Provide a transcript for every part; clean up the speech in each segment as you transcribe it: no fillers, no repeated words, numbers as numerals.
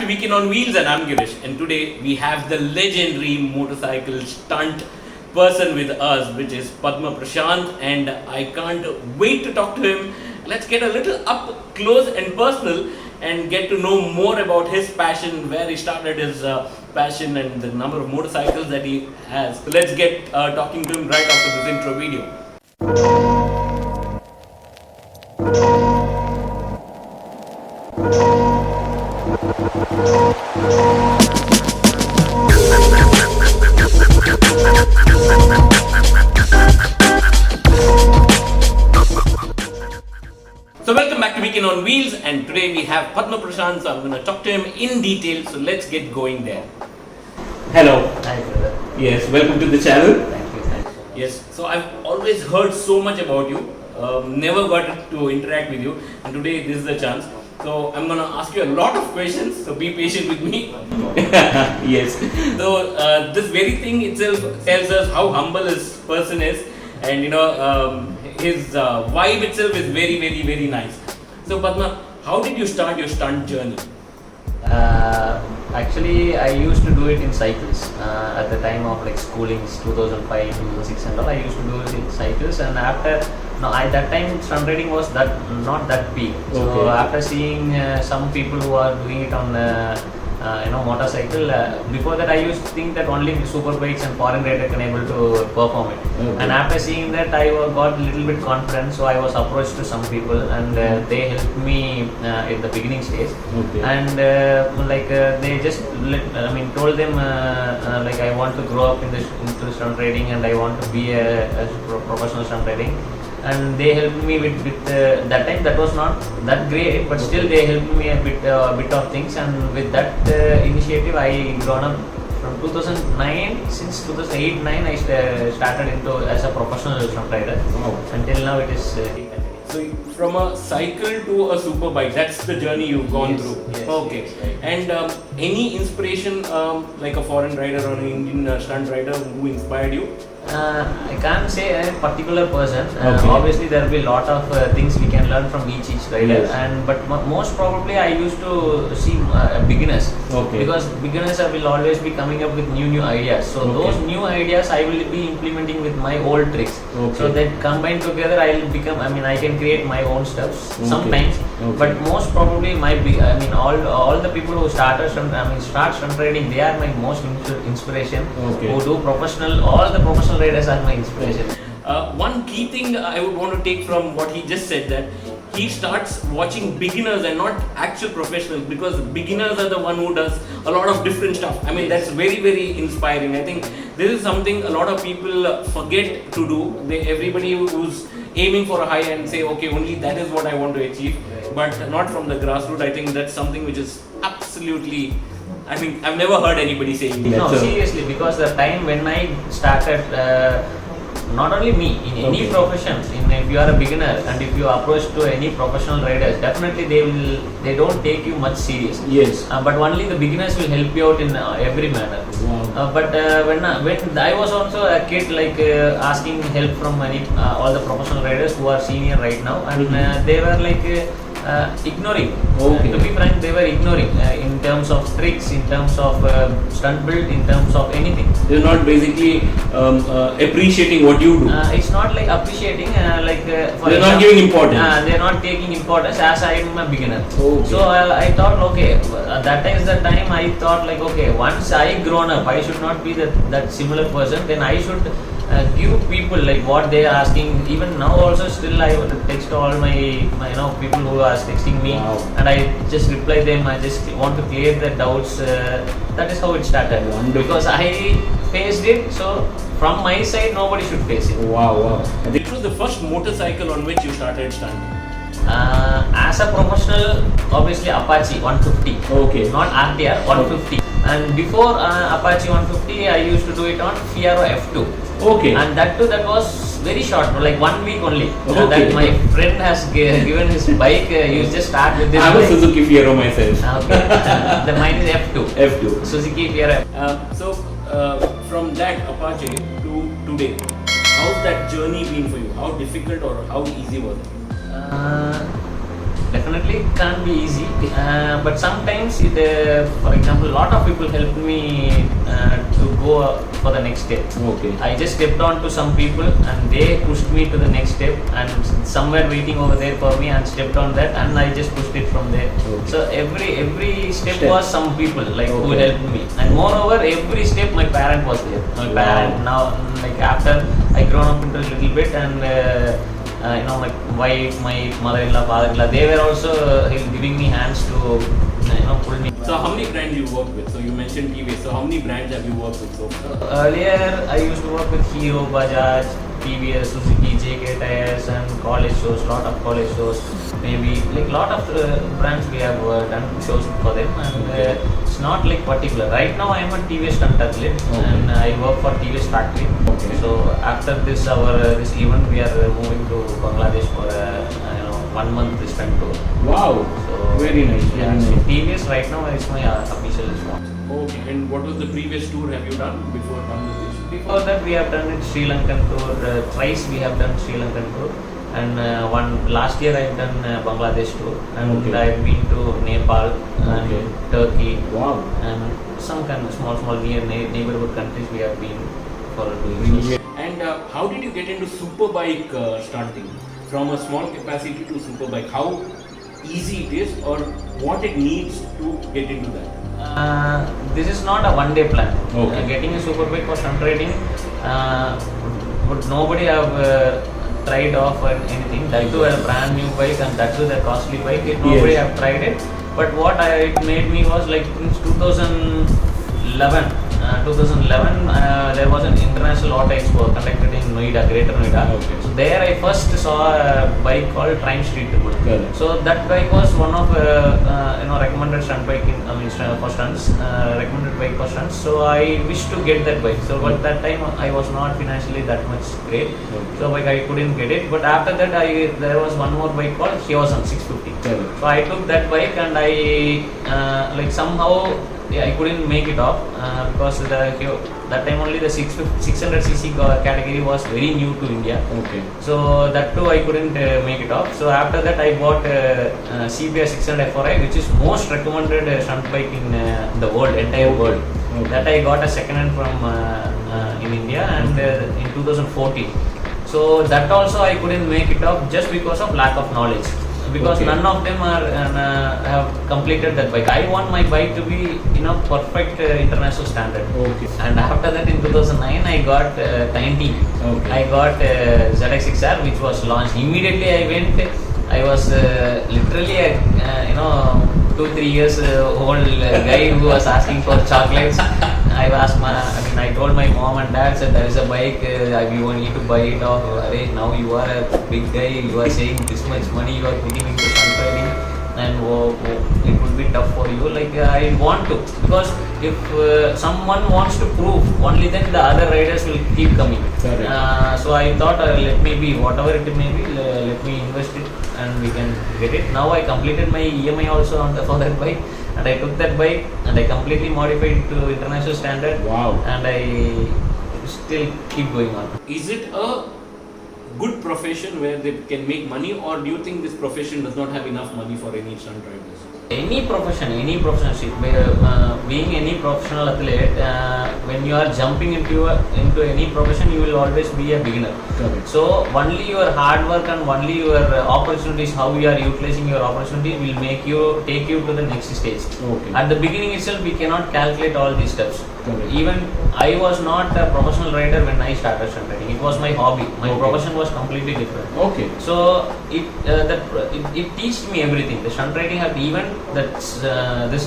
Weekend on Wheels, and I'm Girish. And today we have the legendary motorcycle stunt person with us, which is Padma Prashanth, and I can't wait to talk to him. Let's get a little up close and personal and get to know more about his passion, where he started his passion, and the number of motorcycles that he has. So let's get talking to him right after this intro video. So welcome back to Weekend on Wheels, and today we have Padma Prasanth. So I'm going to talk to him in detail. So let's get going there. Hello. Hi brother. Yes, welcome to the channel. Thank you. Yes, so I've always heard so much about you. Never got to interact with you, and today this is the chance. So I'm going to ask you a lot of questions. So be patient with me. Yes. So this very thing itself tells us how humble this person is, and his vibe itself is very, very, very nice. So Padma, how did you start your stunt journey? Actually, I used to do it in cycles at the time of like schooling, 2005, 2006 and all. I used to do it in cycles, and after that time stunt riding was not that big. So Okay. after seeing some people who are doing it on motorcycle, before that I used to think that only super bikes and foreign rider can able to perform it. Okay. And after seeing that, I got a little bit confident, so I was approached to some people, and they helped me in the beginning stage. Okay. And they just told them like I want to grow up into stunt riding, and I want to be a professional stunt riding. And they helped me with that time that was not that great, but still they helped me a bit of things. And with that initiative, I grown up from 2009. Since 2008-9, I started into as a professional stunt rider. Wow. Until now, it is. So from a cycle to a super bike, that's the journey you've gone Yes, through. yes, Okay. yes, right. And any inspiration, like a foreign rider or an Indian stunt rider who inspired you? I can't say a particular person. Okay. Obviously, there will be a lot of things we can learn from each rider. Yes. But most probably, I used to see beginners. Okay. Because beginners will always be coming up with new ideas. So Okay. those new ideas I will be implementing with my old tricks. Okay. So that combined together, I will become. I can create my own stuff sometimes. Okay. But most probably, all the people who start stunt riding, they are my most inspiration. Okay. Who do all the professional riders are my inspiration. One key thing I would want to take from what he just said, that he starts watching beginners and not actual professionals, because beginners are the one who does a lot of different stuff. That's very, very inspiring. I think this is something a lot of people forget to do. Everybody who's aiming for a high and say, okay, only that is what I want to achieve, but not from the grassroots. I think that's something which is absolutely, I've never heard anybody saying that. No, So- seriously, because the time when I started, not only me, in any Okay. profession, if you are a beginner and if you approach to any professional riders, definitely they don't take you much serious. Yes. But only the beginners will help you out in every manner. Wow. But when I was also a kid, asking help from all the professional riders who are senior right now, and they were ignoring. Okay. To be frank, they were ignoring in terms of tricks, in terms of stunt build, in terms of anything. They're not basically appreciating what you do. It's not like appreciating, They're not giving importance. They're not taking importance as I am a beginner. Okay. So I thought, okay, that is the time I thought okay, once I grown up, I should not be that similar person. Then I should give people what they are asking. Even now also, still I would text all my people who are texting me. Wow. And I just reply them. I just want to clear the doubts. That is how it started. Wonderful. Because I faced it, so from my side, nobody should face it. Wow. I think it was the first motorcycle on which you started stunting. As a professional, obviously Apache 150. Okay. Not RTR 150. And before Apache 150, I used to do it on Fiero F2. Okay. And that was very short, like 1 week only. Okay. That my friend has given his bike. You just start with this. I have a bike. Suzuki Fiero myself. Okay. The mine is F2. F2. Suzuki Fiero. So from that Apache to today, how's that journey been for you? How difficult or how easy was it? definitely it can't be easy, but sometimes it, for example, a lot of people helped me to go for the next step. Okay. I just stepped on to some people and they pushed me to the next step, and some were waiting over there for me and stepped on that, and I just pushed it from there. Okay. So every step was some people like who Okay. helped me, and moreover every step my parent was there. My parent now, like after I grown up into a little bit, and my wife, my mother-in-law, father-in-law, they were also giving me hands to pull me. So how many brands you work with? So you mentioned TVS. So how many brands have you worked with so far? Earlier I used to work with Hero, Bajaj, TVS, Suzuki, JK tires, and college shows, lot of college shows. Maybe like lot of brands we have done shows for them, and it's not like particular. Right now I am a TVS stunt athlete, and I work for TVS factory. Okay. So after this this event we are moving to Bangladesh for a 1 month stunt tour. Wow. So Very nice. Yeah, Very so nice. TVS right now is my official sponsor. Okay. And what was the previous tour have you done before Bangladesh? Before that we have done it Sri Lankan tour, thrice we have done Sri Lankan tour, and last year I have done Bangladesh tour, and Okay. I have been to Nepal and Okay. Turkey, Wow. and some kind of small neighborhood countries we have been for doing shows. And how did you get into superbike stunting? From a small capacity to superbike, how easy it is, or what it needs to get into that? This is not a one-day plan. Okay. Getting a superbike for stunt riding, would nobody have tried off or anything. That too a brand new bike, and that too the costly bike. Nobody Yes. have tried it. But what it made me was like in 2011. 2011, there was an international auto expo conducted in Noida, Greater Noida. Okay. So there I first saw a bike called Trime Street Triple. Correct. So that bike was one of recommended stunt bike for stunts, recommended bike for stunts. So I wished to get that bike. So at that time I was not financially that much great. Okay. So like I couldn't get it. But after that there was one more bike called Hyosan 650. Correct. So I took that bike, and I somehow I couldn't make it off because that time only the 600cc category was very new to India. Okay. So that too I couldn't make it off. So after that I bought CBR 600 FRI, which is most recommended stunt bike in the world, entire world. Okay. That I got a second hand from in India, and in 2014. So that also I couldn't make it off just because of lack of knowledge. Because Okay. none of them have completed that bike. I want my bike to be perfect international standard. Okay. And after that in 2009 I got Tiny. Okay. I got ZX6R, which was launched. Immediately I went. I was literally a 2-3 years old guy who was asking for chocolates. I told my mom and dad, said there is a bike, you need to buy it off. Now you are a big guy, you are saying this much money you are putting into stunt riding, and it would be tough for you. Like I want to, because if someone wants to prove, only then the other riders will keep coming. Correct. So I thought let me be whatever it may be, let me invest it and we can get it. Now I completed my EMI also for that bike, and I took that bike and I completely modified it to international standard. Wow. And I still keep going on. Is it a good profession where they can make money, or do you think this profession does not have enough money for any stunt riders? Any profession, being any professional athlete, when you are jumping into any profession, you will always be a beginner. Correct. So only your hard work and only your opportunities, how you are utilizing your opportunity, will take you to the next stage. Okay. At the beginning itself, we cannot calculate all these steps. Correct. Even I was not a professional rider when I started stunt riding. It was my hobby. My Okay. profession was completely different. Okay. So it teached me everything. The stunt riding had even this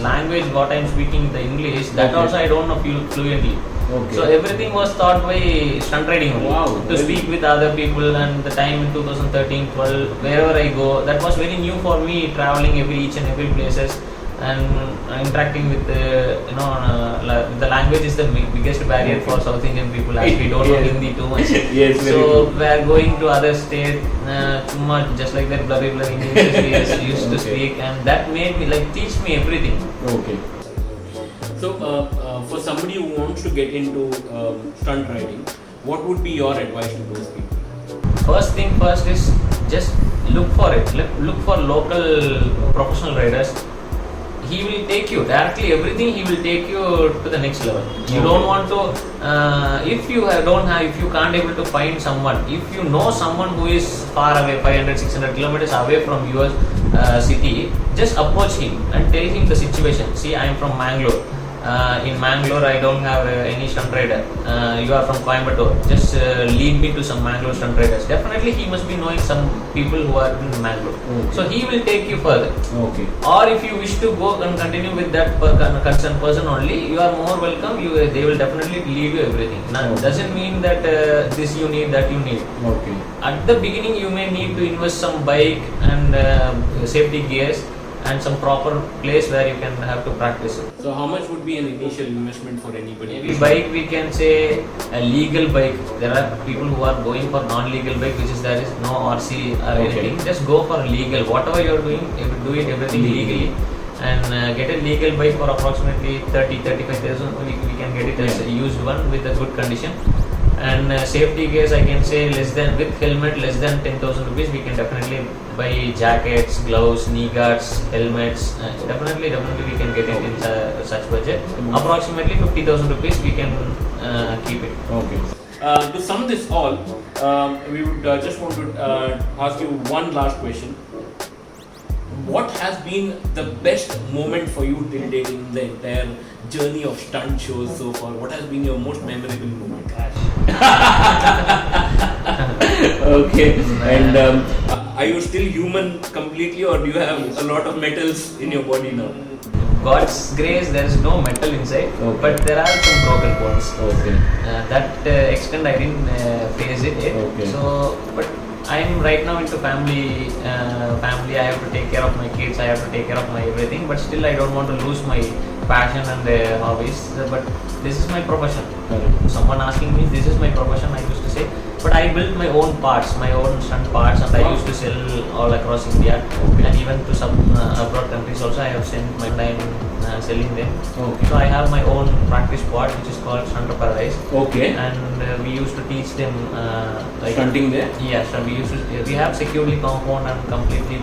language what I am speaking, the English, that Okay. also I don't know fluently. Okay. So everything was taught by stunt riding only. Wow, To very- speak with other people, and the time in 2013, 12, wherever I go, that was very new for me. Traveling each and every places, and interacting with the language is the biggest barrier for South Indian people, as we don't know Yes. Hindi too much. Yes, very So true. we are going to other state, just like that blurry English we used to Okay. speak, and that made me teach me everything. Okay. So, for somebody who wants to get into stunt riding, what would be your advice to those people? First thing first is just look for it. Look for local professional riders. He will take you directly, everything he will take you to the next level. You don't want to, if you can't able to find someone, if you know someone who is far away, 500, 600 kilometers away from your city, just approach him and tell him the situation. See, I am from Mangalore. In Mangalore, I don't have any stunt rider. You are from Coimbatore. Just lead me to some Mangalore stunt riders. Definitely, he must be knowing some people who are in Mangalore. Okay. So he will take you further. Okay. Or if you wish to go and continue with that concerned person only, you are more welcome. They will definitely lead you everything. Now, Okay. doesn't mean that this you need, that you need. Okay. At the beginning, you may need to invest some bike and safety gears and some proper place where you can have to practice it. So how much would be an initial investment for anybody? Maybe bike, we can say a legal bike. There are people who are going for non-legal bike, which is there is no RC or anything. Just go for legal. Whatever you are doing, do it everything legally. And get a legal bike for approximately 30-35,000. We can get it as a used one with a good condition. And safety gears, I can say with helmet less than 10,000 rupees. We can definitely buy jackets, gloves, knee guards, helmets. Definitely we can get it in such budget. Approximately 50,000 rupees we can keep it. Okay. To sum this all, we would just want to ask you one last question. What has been the best moment for you till date in the entire journey of stunt shows so far? What has been your most memorable moment? Okay. And are you still human completely, or do you have a lot of metals in your body now? God's grace, there is no metal inside, Okay. but there are some broken bones. Okay. That extent I didn't face it yet. Okay. So, but I am right now into family. I have to take care of my kids. I have to take care of my everything. But still, I don't want to lose my passion and hobbies. But this is my profession. Correct. Someone asking me, this is my profession. I used to say, but I built my own parts, my own stunt parts, and I used to sell all across India, and even to some abroad countries also. I have sent my time selling them. Okay. So I have my own practice part, which is called Stunt Paradise. Okay. And we used to teach them like Stunting there? Yeah, so we have securely compound and completely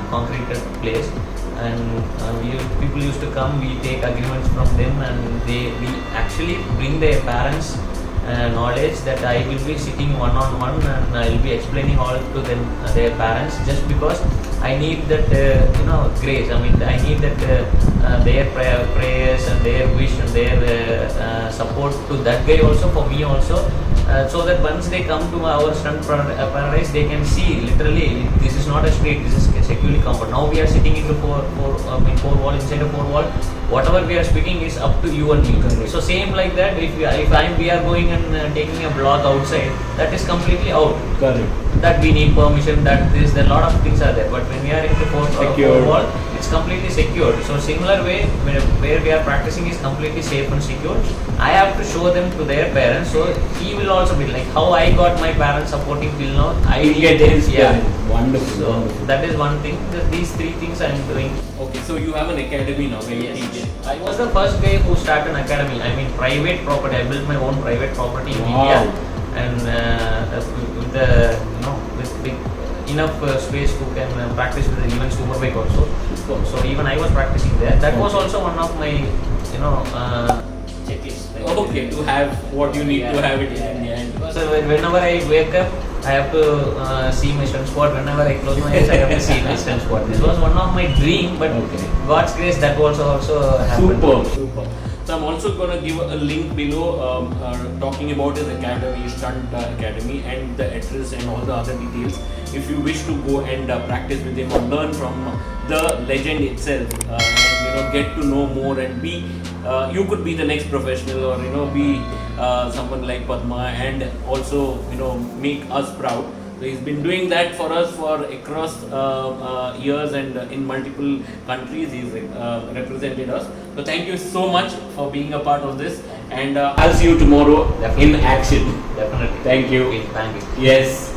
concreted place, and people used to come. We take agreements from them, and we actually bring their parents knowledge that I will be sitting one-on-one and I will be explaining all to them, their parents, just because I need that grace. I mean, I need that their prayers and their wish and their support to that guy also, for me also, so that once they come to our stunt paradise, they can see literally this is not a street, this is securely compound. Now we are sitting into four wall, inside a four wall. Whatever we are speaking is up to you and me. Correct. So same like that, if we are going and taking a blog outside, that is completely out. Correct. That we need permission, that there is a lot of things are there. But when we are into four wall, it's completely secured. So similar way, where we are practicing is completely safe and secure. I have to show them to their parents, so he will also be like how I got my parents supporting till now. I You'll get his yeah. Wonderful. So Wonderful. that is one thing. These three things I am doing. Okay, so you have an academy now where you Yes. teach. I was the first guy who started an academy. I mean, private property. I built my own private property in Wow. India, and with the with big enough space who can practice with the even superbike also. So even I was practicing there. That was also one of my checklists. Okay, to have what you need to have it in India. So whenever I wake up, I have to see my stunt spot. Whenever I close my eyes, I have to see my stunt spot. This was one of my dream, but God's grace, that also happened. Super. So I'm also going to give a link below talking about his academy, Stunt Academy, and the address and all the other details. If you wish to go and practice with him or learn from the legend itself, and get to know more and be, you could be the next professional, or be someone like Padma, and also make us proud. So he's been doing that for us for across years and in multiple countries. He's represented us. So thank you so much for being a part of this. And I'll see you tomorrow in action. Definitely. Thank you. Okay, thank you. Yes.